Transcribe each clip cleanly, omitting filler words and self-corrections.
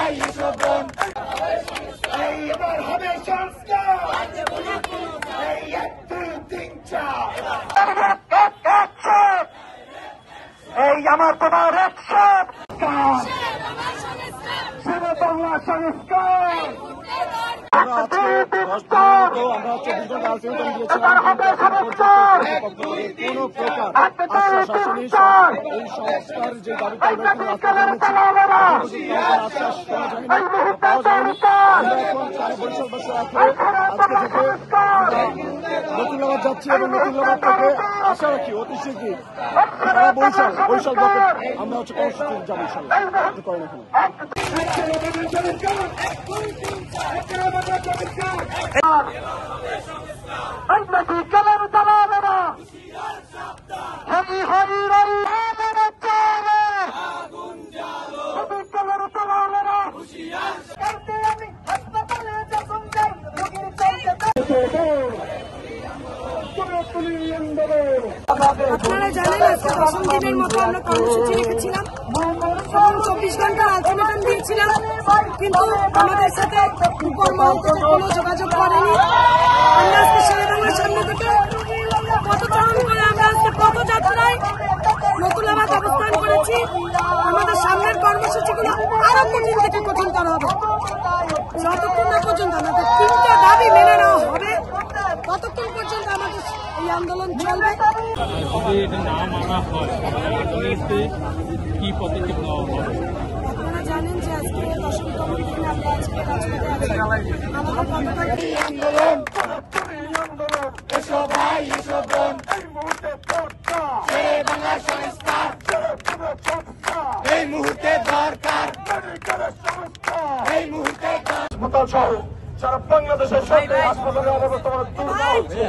ভাই এসো বোন, এবার হবে সংস্কার, এই 1 2 3 4 এই আমার তোমার একসাথ সেবা বাংলা সংস্কার। আমরা 10 দিনের মতো আমরা 24 ঘন্টা আলটিমেটাম দিয়েছিলাম, কোন প্রকার আশ্বাস আসেনি। এই সংস্কার যে দাবিটা আশ্বাস পাওয়া যায়নি। আমরা এখন বরিশালবাসী আজকে থেকে নতুনলাবাদ যাচ্ছি এবং নতুনলাবাদ থেকে আশা রাখি অতি শীঘ্রই সারা বরিশাল ব্লকে আমরা কর্মসূচি যাবো ইনশাল্লাহ। করেন আপনারা জানেন আজকে 10ম দিনের মতো আমরা কর্মসূচি রেখেছিলাম এবং 24 ঘন্টা আলটিমেটাম দিয়েছিলাম, কিন্তু আমাদের সাথে উপর মহল থেকে কোনো যোগাযোগ করেনি। আমরা আজকে শেরেবাংলার সামনে থেকে পথচারণ করে আমরা আজকে পথযাত্রায় নতুনলাবাদ অবস্থান করেছি। আমাদের সামনের কর্মসূচিগুলো আরো কঠিন থেকে কঠিনতর হবে। যতক্ষণ না পর্যন্ত আমাদের 3টা দাবি মেনে নেওয়া হবে ততক্ষণ পর্যন্ত আমাদের এই আন্দোলন চলবে। যদি এটা না মানা হয় কি পদক্ষেপ নেওয়া হবে? আপনারা জানেন যে আজকে 10তম দিনে আমরা আজকে রাজপথে আছি। আমাদের পতাকা আন্দোলন এসো ভাই এসো বোন, এই মুহূর্তে শেরে বাংলা সংস্কার এই মুহূর্তে দরকার, এই মুহূর্তে হাসপাতাল সহ সারা বাংলাদেশের সব হাসপাতালে অবস্থা দুর্বল হচ্ছে।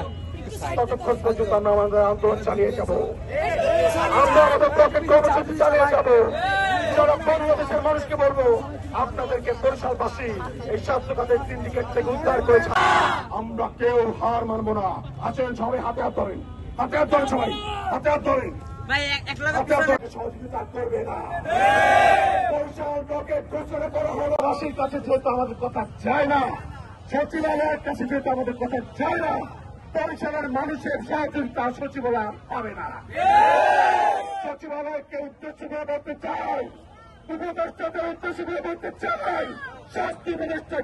ততক্ষণ পর্যন্ত আমরা আমাদের আন্দোলন চালিয়ে যাব, আমরা আমাদের ব্লকের কর্মসূচি চালিয়ে যাব। সারা বাংলাদেশের মানুষকে বলবো, আপনাদেরকে বরিশালবাসী এই স্বাস্থ্যখাতের সিন্ডিকেট থেকে উদ্ধার করেছে। আমরা কেউ হার মানবো না। আসেন সবাই হাতে হাত ধরেন, হাতে হাত ধরেন, সবাই হাতে হাত ধরেন, সহযোগিতা করবে না। বরিশাল ব্লকের ঘোষণা করা হলো, বাসীর কাছে যেহেতু আমাদের কথা যায় না, সচিবালয়ের কাছে যেহেতু আমাদের কথা যায় না, বরিশালের মানুষের সহযোগিতা সচিবালয় পাবে না। সচিবালয়কে উদ্দেশ্য করে বলতে চাই, উপদেষ্টাদের উদ্দেশ্য করে বলতে চাই, স্বাস্থ্য উপদেষ্টা